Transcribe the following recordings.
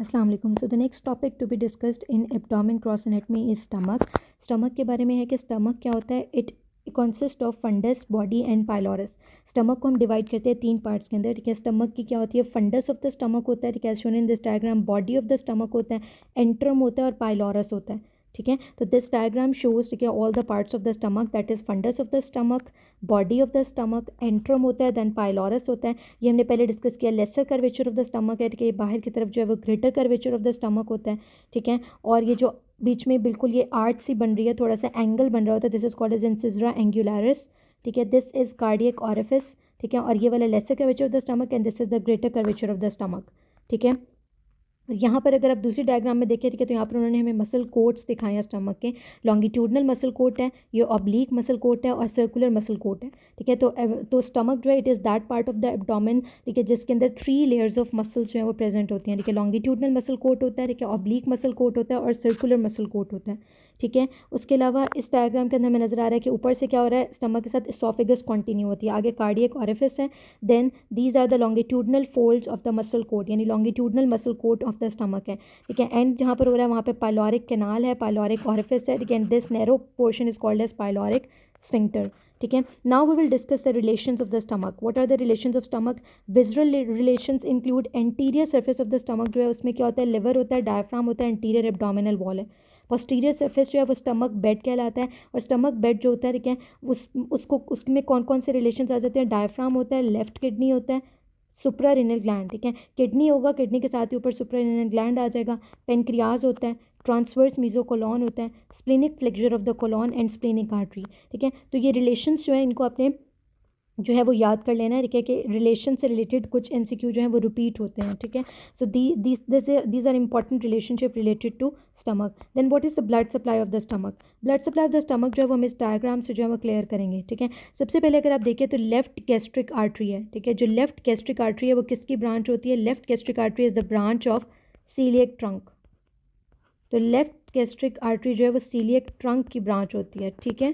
अस्सलाम वालेकुम। So the next topic to be discussed in abdomen cross anatomy is stomach. Stomach के बारे में है कि स्टमक क्या होता है। It consist of fundus, body and pylorus. Stomach को हम डिवाइड करते हैं 3 पार्ट्स के अंदर। ठीक है, स्टमक की क्या होती है, फंडस ऑफ द स्टमक होता है, ठीक है, shown in this diagram. Body of the stomach होता है, एंट्रम होता है और पाइलोरस होता है। ठीक है, तो दिस डायग्राम शोज, ठीक है, all the parts of the stomach, that is fundus of the stomach, body of the stomach, antrum होता है, देन पाइलोरस होता है। ये हमने पहले डिस्कस किया। Laser curvature of the stomach है, ठीक है, ये बाहर की तरफ जो है वो greater curvature of the stomach होता है। ठीक है, और ये जो बीच में बिल्कुल ये आर्च सी बन रही है, थोड़ा सा एंगल बन रहा होता है, दिस इज कॉल्ड एज इंसिजरा एंगुलरिस। ठीक है, दिस इज कार्डियक ऑरिफिस। ठीक है, और ये वाला laser curvature of the stomach and this is the greater curvature of the stomach. ठीक है, यहाँ पर अगर आप दूसरी डायग्राम में देखें, ठीक है, तो यहाँ पर उन्होंने हमें मसल कोट्स दिखाए हैं स्टमक के। लॉन्गिट्यूडनल मसल कोट है, ये ऑब्लिक मसल कोट है और सर्कुलर मसल कोट है। ठीक है, तो स्टमक जो है it is that part of the abdomen, ठीक है, जिसके अंदर 3 लेयर्स ऑफ मसल जो है वो प्रेजेंट होती हैं। ठीक है, लॉन्गिट्यूडनल मसल कोट होता है, ठीक है, ऑब्लिक मसल कोट होता है और सर्कुलर मसल कोट होता है। ठीक है, उसके अलावा इस डायग्राम के अंदर हमें नजर आ रहा है कि ऊपर से क्या हो रहा है, स्टमक के साथ इसोफेगस कंटिन्यू होती है, आगे कार्डियक ऑरिफिस है, then these are the longitudinal folds of the muscle coat, यानी longitudinal muscle coat of the stomach है। ठीक है, एंड जहाँ पर हो रहा है वहाँ पे पाइलोरिक कैनाल है, पाइलोरिक ऑरिफिस है। ठीक है, and this narrow portion is called as pyloric sphincter. ठीक है, now we will discuss the relations of the stomach. What are the relations of stomach? Visual relations include anterior surface of the stomach, जो है उसमें क्या होता है, liver होता है, डायफ्राम होता है, एंटीरियर एब्डोमिनल वॉल है। पोस्टीरियर सरफेस जो है वो स्टमक बेड कहलाता है, और स्टमक बेड जो होता है, ठीक है, उसमें कौन कौन से रिलेशंस आ जाते हैं? डायफ्राम होता है, लेफ्ट किडनी होता है, सुप्रारेनल ग्लैंड, ठीक है, किडनी होगा, किडनी के साथ ही ऊपर सुप्रारेनल ग्लैंड आ जाएगा, पेनक्रियाज होता है, ट्रांसवर्स मीजोकोलॉन होता है, splenic flexor of the colon and splenic artery. ठीक है, तो ये रिलेशंस जो है इनको अपने जो है वो याद कर लेना है। ठीक है, कि रिलेशन से रिलेटेड कुछ एमसीक्यू जो है वो रिपीट होते हैं। ठीक है, so these are important relationship related to stomach. Then what is the blood supply of the stomach? Blood supply of the stomach जो है वो हम इस डायग्राम से जो है वो क्लियर करेंगे। ठीक है, सबसे पहले अगर आप देखें तो लेफ्ट गैस्ट्रिक आर्टरी है। ठीक है, जो लेफ्ट गैस्ट्रिक आर्टरी है वो किसकी ब्रांच होती है? Left gastric artery is the branch of celiac trunk. तो लेफ्ट गैस्ट्रिक आर्टरी जो है वो सीलिएक ट्रंक की ब्रांच होती है। ठीक है,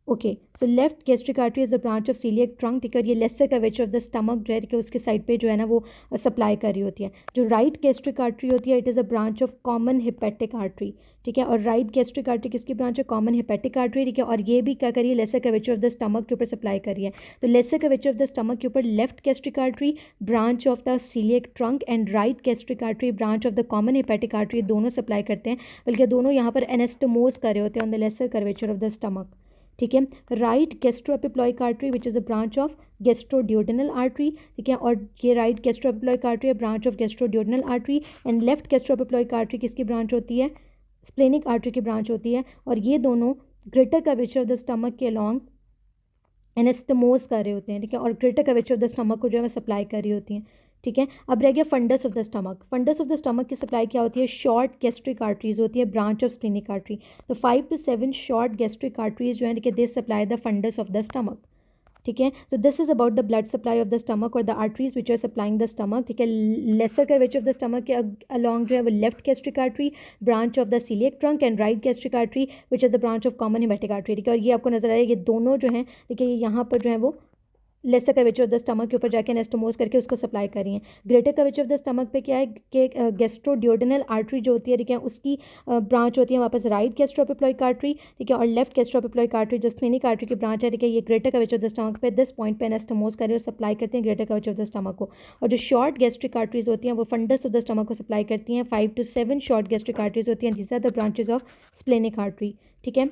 okay, so left gastric artery is the branch of celiac trunk. ठीक है, और ये lesser curvature of the stomach जो है कि उसके साइड पे जो है ना वो सप्लाई कर रही होती है। जो राइट गैस्ट्रिक आर्टरी होती है, it is a branch of common hepatic artery. ठीक है, और राइट गैस्ट्रिक आर्टरी किसकी ब्रांच है? Common hepatic artery. ठीक है, और ये भी क्या करिए, lesser curvature of the stomach के ऊपर सप्लाई करिए। तो lesser curvature of the stomach के ऊपर left gastric artery branch of the coeliac trunk and right gastric artery branch of the common hepatic artery, दोनों सप्लाई करते हैं, बल्कि दोनों यहाँ पर एनास्टोमोज कर रहे होते हैं on the lesser curvature of the stomach. ठीक है, right gastroepiploic artery which is a branch of gastroduodenal artery. ठीक है, और ये राइट गैस्ट्रोएपिप्लॉइक आर्टरी है, branch of gastroduodenal artery, and left gastroepiploic artery किसकी ब्रांच होती है? स्प्लेनिक आर्टरी की ब्रांच होती है, और ये दोनों greater curvature of the stomach के अलॉन्ग एनास्टोमोज कर रहे होते हैं। ठीक है, और greater curvature of the stomach को जो है सप्लाई कर रही होती हैं। ठीक है, अब रह गया fundus of the stomach. Fundus of the stomach की सप्लाई क्या होती है? शॉर्ट गैस्ट्रिक आर्टरीज होती है, ब्रांच ऑफ स्प्लेनिक आर्टरी। तो 5 to 7 शॉर्ट गैस्ट्रिक आर्टरीज जो है कि they supply the fundus of the stomach. ठीक है, तो this is about the blood supply of the stomach और the arteries which are supplying the stomach. ठीक है, lesser curvature of the stomach के अलॉन्ग जो है वो left gastric artery branch of the coeliac trunk and right gastric artery which is the branch of common hepatic artery. ठीक है, और ये आपको नजर आएगा, ये दोनों जो हैं, देखिए यहाँ पर जो है वो laser curvature of the stomach के ऊपर जाके एनास्टोमोज करके उसको सप्लाई कर रही हैं। Greater curvature of the stomach पे क्या है कि गैस्ट्रोड्यूडेनल आर्टरी जो होती है, ठीक है, उसकी ब्रांच होती है वापस राइट गैस्ट्रोएपिप्लॉइक आर्टरी। ठीक है, और लेफ्ट गैस्ट्रोएपिप्लॉइक आर्टरी जो स्प्लेनिक आर्टरी की ब्रांच है, ठीक है, ये greater curvature of the stomach पे दिस पॉइंट पे एनास्टोमोज कर रहे और सप्लाई करते हैं greater curvature of the stomach को। और जो शॉर्ट गैस्ट्रिक आर्टरीज होती हैं वो फंडस ऑफ द स्टमक को सप्लाई करती हैं। 5 to 7 शॉर्ट गैस्ट्रिक आर्टरीज होती हैं, these are the branches of splenic artery. ठीक है,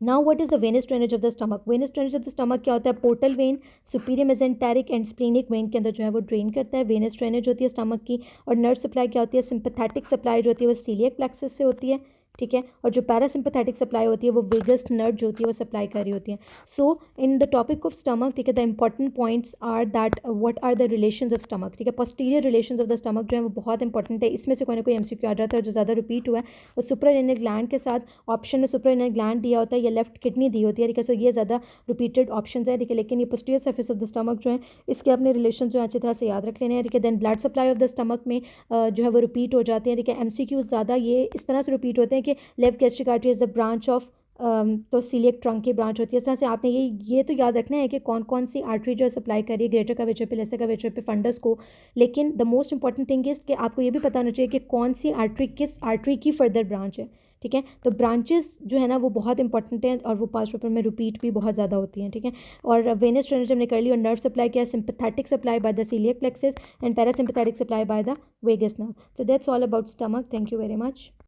now what is the venous drainage of the stomach? Venous drainage of the stomach क्या होता है? Portal vein, superior mesenteric and splenic vein के अंदर जो है वो ड्रेन करता है। वेनस ड्रेनेज होती है स्टमक की। और नर्व सप्लाई क्या होती है? सिंपैथेटिक सप्लाई जो होती है वो सीलिएक प्लेक्सस से होती है। ठीक है, और जो पैरासिम्पैथेटिक सप्लाई होती है वो वेगस नर्व जो होती है वो सप्लाई कर रही होती है। So in the topic of stomach, ठीक है, the important points are that what are the relations of stomach. ठीक है, posterior relations of the stomach जो है वो बहुत इंपॉर्टेंट है। इसमें से कोई ना कोई एमसीक्यू आ जाता है जो ज़्यादा रिपीट हुआ है, वो सुप्रारेनल ग्लैंड के साथ ऑप्शन में सुप्रारेनल ग्लैंड दिया होता है या लेफ्ट किडनी दी होती है। ठीक है, सो ये ज़्यादा रिपीटेड ऑप्शन है। ठीक है, लेकिन ये posterior surface of the stomach जो है इसके अपने रिलेशन जो अच्छी तरह से याद रख लेने हैं। ठीक है, then blood supply of the stomach में जो है वो रिपीट हो जाते हैं। ठीक है, एमसीक्यू ज़्यादा ये इस तरह से रिपीट होते हैं कि left gastric artery is the branch of तो सीलियक ट्रंक की ब्रांच होती है। इस तरह से आपने ये तो याद रखना है कि कौन कौन सी आर्टरी जो सप्लाई कर रही है ग्रेटर कर्वेचर पे, लेसर कर्वेचर पे फंडस को। लेकिन the most important thing is कि आपको ये भी पता होना चाहिए कि कौन सी आर्टरी किस आर्टरी की फर्दर ब्रांच है। ठीक है, तो ब्रांचेस जो है ना वो बहुत इंपॉर्टेंट हैं और वो पास्ट पेपर में रिपीट भी बहुत ज़्यादा होती हैं। ठीक है, और वेनस ड्रेनेज हमने कर ली और नर्व सप्लाई किया, sympathetic supply by the coeliac plexus and parasympathetic supply by the vagus nerve. So that's all about stomach. Thank you very much.